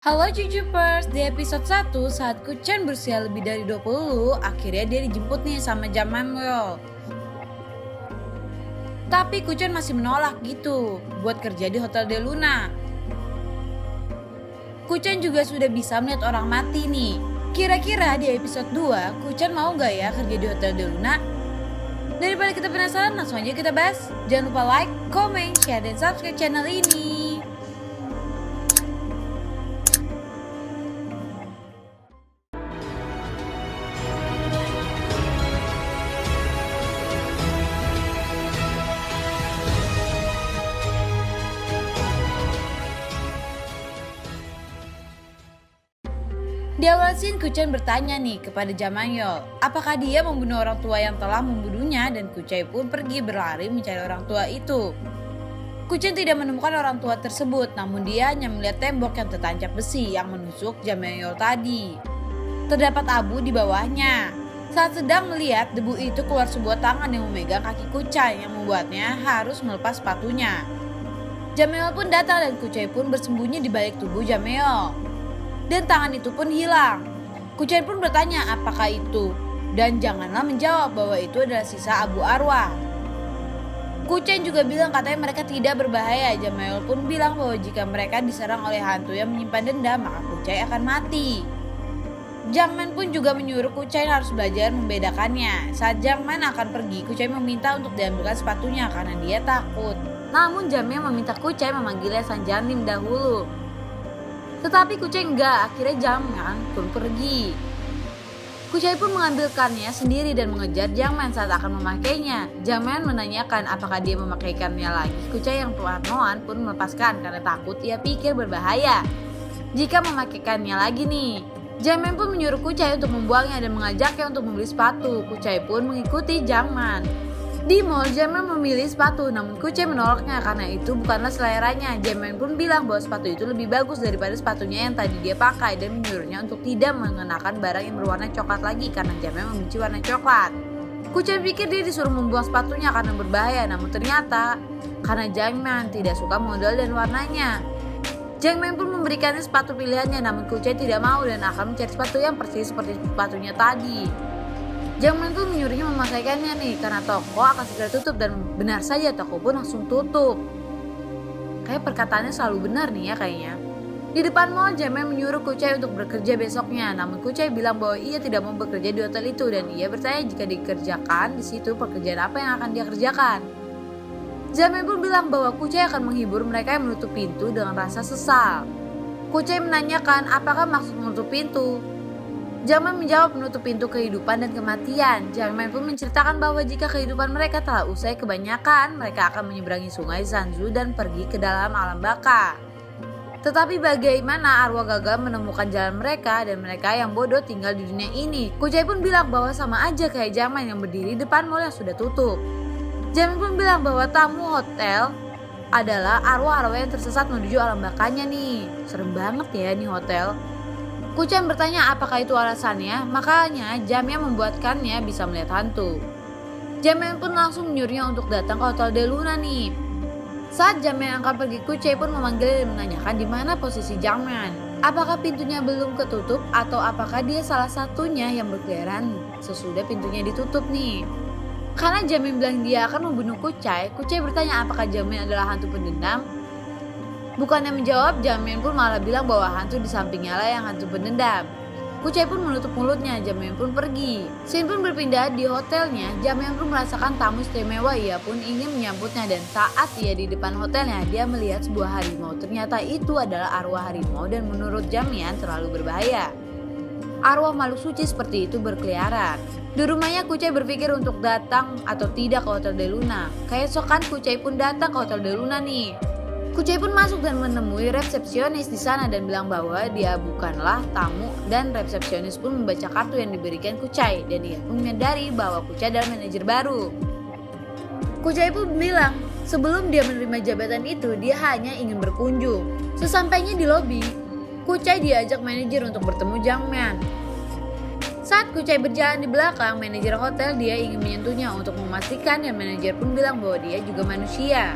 Halo Jujupers, di episode 1 saat Kuchen berusia lebih dari 20, akhirnya dia dijemput nih sama Jamamyo. Tapi Kuchen masih menolak gitu buat kerja di Hotel de Luna. Kuchen juga sudah bisa melihat orang mati nih. Kira-kira di episode 2, Kuchen mau gak ya kerja di Hotel de Luna? Daripada kita penasaran, langsung aja kita bahas. Jangan lupa like, comment, share, dan subscribe channel ini. Di awal scene, Kuchen bertanya nih kepada Jamanyol, apakah dia membunuh orang tua yang telah membunuhnya, dan Kuchen pun pergi berlari mencari orang tua itu. Kuchen tidak menemukan orang tua tersebut, namun dia hanya melihat tembok yang tertancap besi yang menusuk Jamanyol tadi. Terdapat abu di bawahnya. Saat sedang melihat, debu itu keluar sebuah tangan yang memegang kaki Kuchen yang membuatnya harus melepas sepatunya. Jamanyol pun datang dan Kuchen pun bersembunyi di balik tubuh Jamanyol. Dan tangan itu pun hilang. Kuchen pun bertanya apakah itu, dan janganlah menjawab bahwa itu adalah sisa abu arwah. Kuchen juga bilang katanya mereka tidak berbahaya. Jamanyol pun bilang bahwa jika mereka diserang oleh hantu yang menyimpan dendam, maka Kuchen akan mati. Jangman pun juga menyuruh Kuchen harus belajar membedakannya. Saat Jangman akan pergi, Kuchen meminta untuk diambilkan sepatunya karena dia takut. Namun Jamyan meminta Kuchen memanggilnya Sang Janim dahulu. Tetapi Kuchen enggak, akhirnya Jangman pun pergi. Kuchen pun mengambilkannya sendiri dan mengejar Jangman saat akan memakainya. Jangman menanyakan apakah dia memakaikannya lagi. Kuchen yang parnoan pun melepaskan karena takut, ia pikir berbahaya jika memakaikannya lagi nih. Jangman pun menyuruh Kuchen untuk membuangnya dan mengajaknya untuk membeli sepatu. Kuchen pun mengikuti Jangman. Di mall, Jangman memilih sepatu, namun Kuchen menolaknya karena itu bukanlah seleranya. Jangman pun bilang bahwa sepatu itu lebih bagus daripada sepatunya yang tadi dia pakai dan menyuruhnya untuk tidak mengenakan barang yang berwarna coklat lagi karena Jangman membenci warna coklat. Kuchen pikir dia disuruh membuang sepatunya karena berbahaya, namun ternyata karena Jangman tidak suka model dan warnanya. Jangman pun memberikannya sepatu pilihannya, namun Kuchen tidak mau dan akan mencari sepatu yang persis seperti sepatunya tadi. Jangman pun menyuruhnya memakaikannya nih karena toko akan segera tutup, dan benar saja toko pun langsung tutup. Kayak perkataannya selalu benar nih ya kayaknya. Di depan mall, Jangman menyuruh Kuchen untuk bekerja besoknya, namun Kuchen bilang bahwa ia tidak mau bekerja di hotel itu dan ia bertanya jika dikerjakan di situ pekerjaan apa yang akan dia kerjakan. Jangman pun bilang bahwa Kuchen akan menghibur mereka yang menutup pintu dengan rasa sesal. Kuchen menanyakan apakah maksud menutup pintu. Jangman menjawab menutup pintu kehidupan dan kematian. Jangman pun menceritakan bahwa jika kehidupan mereka telah usai kebanyakan, mereka akan menyeberangi sungai Zanzu dan pergi ke dalam alam baka. Tetapi bagaimana arwah gagal menemukan jalan mereka dan mereka yang bodoh tinggal di dunia ini? Kuchen pun bilang bahwa sama aja kayak Jangman yang berdiri depan mall yang sudah tutup. Jangman pun bilang bahwa tamu hotel adalah arwah-arwah yang tersesat menuju alam bakanya nih. Serem banget ya nih hotel. Kuchen bertanya apakah itu alasannya, makanya Jamyan membuatkannya bisa melihat hantu. Jamyan pun langsung menyuruhnya untuk datang ke Hotel de Luna nih. Saat Jamyan akan pergi, Kuchen pun memanggil dan menanyakan di mana posisi Jamyan. Apakah pintunya belum ketutup atau apakah dia salah satunya yang berkeliaran sesudah pintunya ditutup nih. Karena Jamyan bilang dia akan membunuh Kuchen, Kuchen bertanya apakah Jamyan adalah hantu pendendam. Bukannya menjawab, Jangman pun malah bilang bahwa hantu di sampingnya lah yang hantu pendendam. Kuchen pun menutup mulutnya, Jangman pun pergi. Scene pun berpindah di hotelnya, Jangman pun merasakan tamu istimewa, ia pun ingin menyambutnya dan saat ia di depan hotelnya, dia melihat sebuah harimau. Ternyata itu adalah arwah harimau dan menurut Jangman terlalu berbahaya. Arwah makhluk suci seperti itu berkeliaran. Di rumahnya, Kuchen berpikir untuk datang atau tidak ke Hotel de Luna. Keesokan Kuchen pun datang ke Hotel de Luna nih. Kuchen pun masuk dan menemui resepsionis di sana dan bilang bahwa dia bukanlah tamu, dan resepsionis pun membaca kartu yang diberikan Kuchen dan dia pun menyadari bahwa Kuchen adalah manajer baru. Kuchen pun bilang sebelum dia menerima jabatan itu dia hanya ingin berkunjung. Sesampainya di lobi, Kuchen diajak manajer untuk bertemu Jangman. Saat Kuchen berjalan di belakang, manajer hotel dia ingin menyentuhnya untuk memastikan dan manajer pun bilang bahwa dia juga manusia.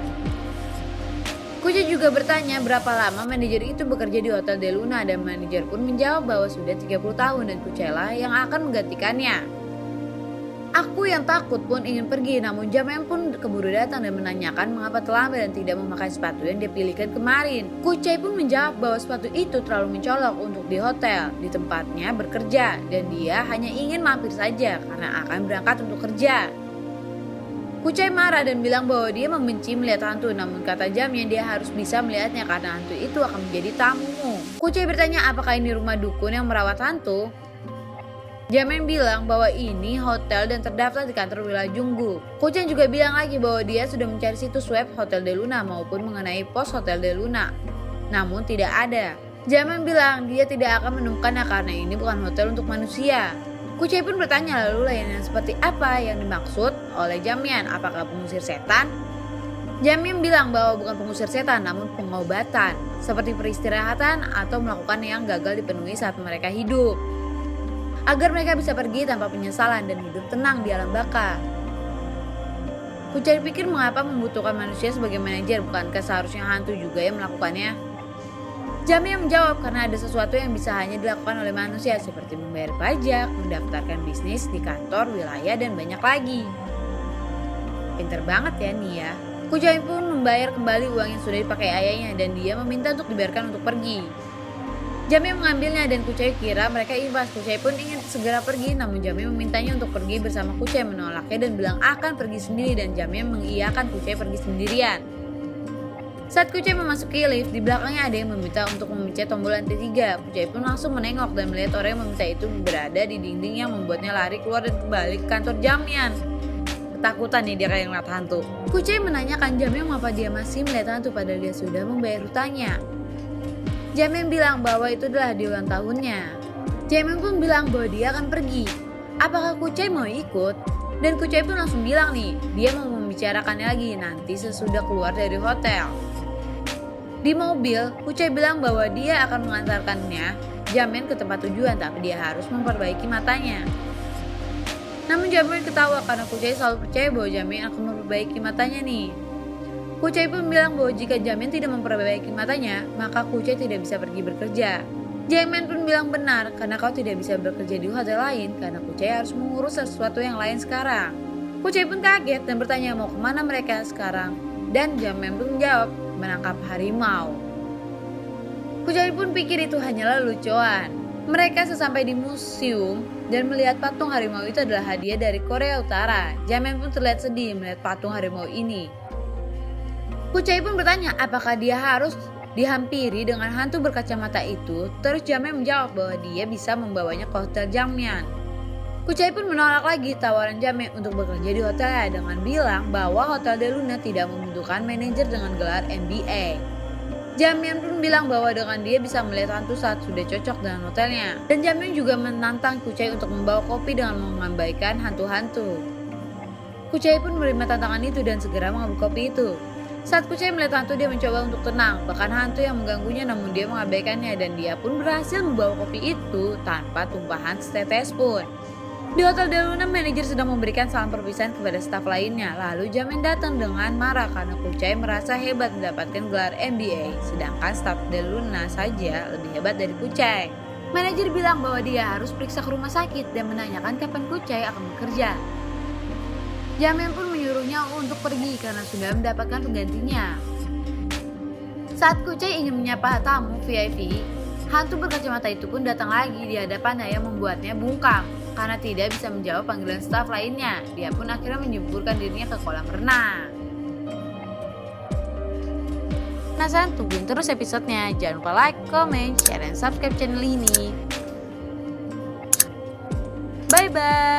Kucai juga bertanya berapa lama manajer itu bekerja di Hotel De Luna dan manajer pun menjawab bahwa sudah 30 tahun dan Kucai lah yang akan menggantikannya. Aku yang takut pun ingin pergi, namun Jamem pun keburu datang dan menanyakan mengapa terlambat dan tidak memakai sepatu yang dia pilihkan kemarin. Kucai pun menjawab bahwa sepatu itu terlalu mencolok untuk di hotel, di tempatnya bekerja, dan dia hanya ingin mampir saja karena akan berangkat untuk kerja. Kucai marah dan bilang bahwa dia membenci melihat hantu, namun kata Jamem dia harus bisa melihatnya karena hantu itu akan menjadi tamu. Kucai bertanya apakah ini rumah dukun yang merawat hantu? Jamem bilang bahwa ini hotel dan terdaftar di kantor wilayah Junggu. Kucai juga bilang lagi bahwa dia sudah mencari situs web Hotel De Luna maupun mengenai pos Hotel De Luna, namun tidak ada. Jamem bilang dia tidak akan menemukannya karena ini bukan hotel untuk manusia. Kucai pun bertanya lalu layanan seperti apa yang dimaksud oleh Jamem, apakah pengusir setan? Jamem bilang bahwa bukan pengusir setan namun pengobatan, seperti peristirahatan atau melakukan yang gagal dipenuhi saat mereka hidup, agar mereka bisa pergi tanpa penyesalan dan hidup tenang di alam baka. Kucai pikir mengapa membutuhkan manusia sebagai manajer, bukankah seharusnya hantu juga yang melakukannya? Jamem menjawab karena ada sesuatu yang bisa hanya dilakukan oleh manusia seperti membayar pajak, mendaftarkan bisnis di kantor, wilayah, dan banyak lagi. Pinter banget ya nih ya. Kucai pun membayar kembali uang yang sudah dipakai ayahnya dan dia meminta untuk dibiarkan untuk pergi. Jamem mengambilnya dan Kucai kira mereka ikhlas. Kucai pun ingin segera pergi, namun Jamem memintanya untuk pergi bersama. Kucai menolaknya dan bilang akan pergi sendiri dan Jamem mengiyakan Kucai pergi sendirian. Saat Kucai memasuki lift, di belakangnya ada yang meminta untuk memencet tombol lantai 3. Kucai pun langsung menengok dan melihat orang yang meminta itu berada di dinding yang membuatnya lari keluar dan kembali ke kantor Jamem. Ketakutan nih dia kayak ngeliat hantu. Kucai menanyakan Jamem mengapa dia masih melihat hantu padahal dia sudah membayar hutangnya. Jamem bilang bahwa itu adalah di ulang tahunnya. Jamem pun bilang bahwa dia akan pergi. Apakah Kucai mau ikut? Dan Kucai pun langsung bilang nih, dia mau membicarakannya lagi nanti sesudah keluar dari hotel. Di mobil, Kucai bilang bahwa dia akan mengantarkannya Jamem ke tempat tujuan, tapi dia harus memperbaiki matanya. Namun Jamem ketawa karena Kucai selalu percaya bahwa Jamem akan memperbaiki matanya nih. Kucai pun bilang bahwa jika Jamem tidak memperbaiki matanya, maka Kucai tidak bisa pergi bekerja. Jamem pun bilang benar, karena kau tidak bisa bekerja di hotel lain, karena Kucai harus mengurus sesuatu yang lain sekarang. Kucai pun kaget dan bertanya mau kemana mereka sekarang. Dan Jamem pun menjawab, menangkap harimau. Kucai pun pikir itu hanyalah lucuan. Mereka sesampai di museum dan melihat patung harimau itu adalah hadiah dari Korea Utara. Jamem pun terlihat sedih melihat patung harimau ini. Kucai pun bertanya apakah dia harus dihampiri dengan hantu berkacamata itu. Terus Jamem menjawab bahwa dia bisa membawanya ke hotel Jamem. Kucai pun menolak lagi tawaran Jamem untuk bekerja di hotelnya dengan bilang bahwa Hotel De Luna tidak membutuhkan manajer dengan gelar MBA. Jamem pun bilang bahwa dengan dia bisa melihat hantu saat sudah cocok dengan hotelnya. Dan Jamem juga menantang Kucai untuk membawa kopi dengan mengabaikan hantu-hantu. Kucai pun menerima tantangan itu dan segera mengambil kopi itu. Saat Kucai melihat hantu, dia mencoba untuk tenang, bahkan hantu yang mengganggunya namun dia mengabaikannya dan dia pun berhasil membawa kopi itu tanpa tumpahan setetes pun. Di Hotel De Luna, manajer sedang memberikan salam perpisahan kepada staf lainnya. Lalu Jamem datang dengan marah karena Kucai merasa hebat mendapatkan gelar MBA, sedangkan staf De Luna saja lebih hebat dari Kucai. Manajer bilang bahwa dia harus periksa ke rumah sakit dan menanyakan kapan Kucai akan bekerja. Jamem pun menyuruhnya untuk pergi karena sudah mendapatkan penggantinya. Saat Kucai ingin menyapa tamu VIP, hantu berkacamata itu pun datang lagi di hadapannya yang membuatnya bungkam karena tidak bisa menjawab panggilan staf lainnya. Dia pun akhirnya menyemburkan dirinya ke kolam renang. Penasaran? Tungguin terus episodenya. Jangan lupa like, comment, share, dan subscribe channel ini. Bye-bye.